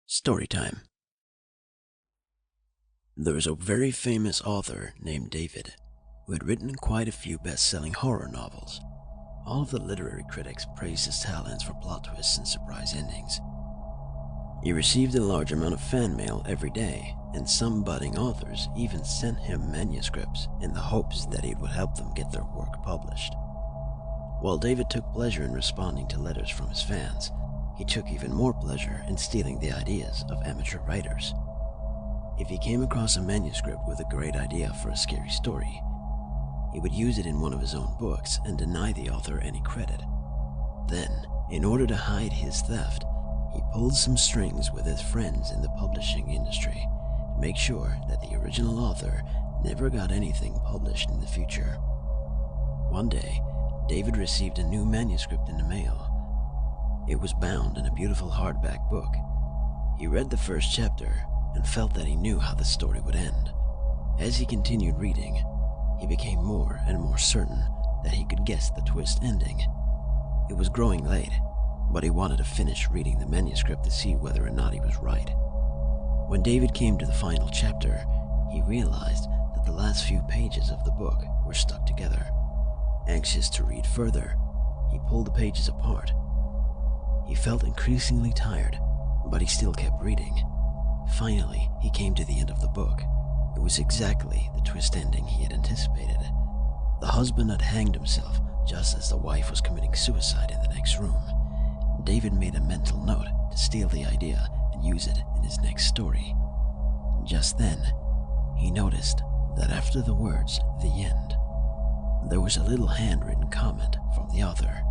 Storytime. There is a very famous author named David who had written quite a few best-selling horror novels. All of the literary critics praised his talents for plot twists and surprise endings. He received a large amount of fan mail every day, and some budding authors even sent him manuscripts in the hopes that it would help them get their work published. While David took pleasure in responding to letters from his fans, he took even more pleasure in stealing the ideas of amateur writers. If he came across a manuscript with a great idea for a scary story, he would use it in one of his own books and deny the author any credit. Then, in order to hide his theft, he pulled some strings with his friends in the publishing industry to make sure that the original author never got anything published in the future. One day, David received a new manuscript in the mail. It was bound in a beautiful hardback book. He read the first chapter and felt that he knew how the story would end. As he continued reading, he became more and more certain that he could guess the twist ending. It was growing late, but he wanted to finish reading the manuscript to see whether or not he was right. When David came to the final chapter, he realized that the last few pages of the book were stuck together. Anxious to read further, he pulled the pages apart. He felt increasingly tired, but he still kept reading. Finally, he came to the end of the book. It was exactly the twist ending he had anticipated. The husband had hanged himself just as the wife was committing suicide in the next room. David made a mental note to steal the idea and use it in his next story. Just then, he noticed that after the words, "the end," there was a little handwritten comment from the author.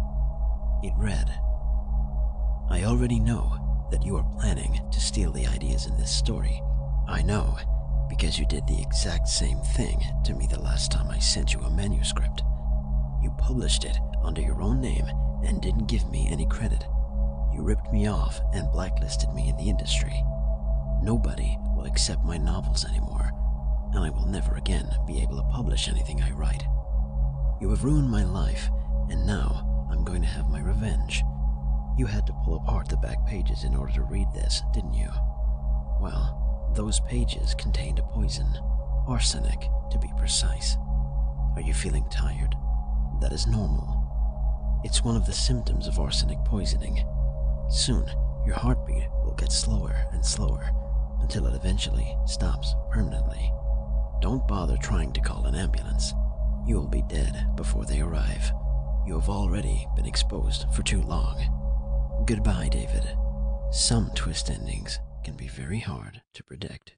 It read, "I already know that you are planning to steal the ideas in this story. I know because you did the exact same thing to me the last time I sent you a manuscript. You published it under your own name and didn't give me any credit. You ripped me off and blacklisted me in the industry. Nobody will accept my novels anymore, and I will never again be able to publish anything I write. You have ruined my life, and now I'm going to have my revenge. You had to pull apart the back pages in order to read this, didn't you? Well, those pages contained a poison, arsenic to be precise. Are you feeling tired? That is normal. It's one of the symptoms of arsenic poisoning. Soon, your heartbeat will get slower and slower until it eventually stops permanently. Don't bother trying to call an ambulance. You will be dead before they arrive. You have already been exposed for too long. Goodbye, David." Some twist endings can be very hard to predict.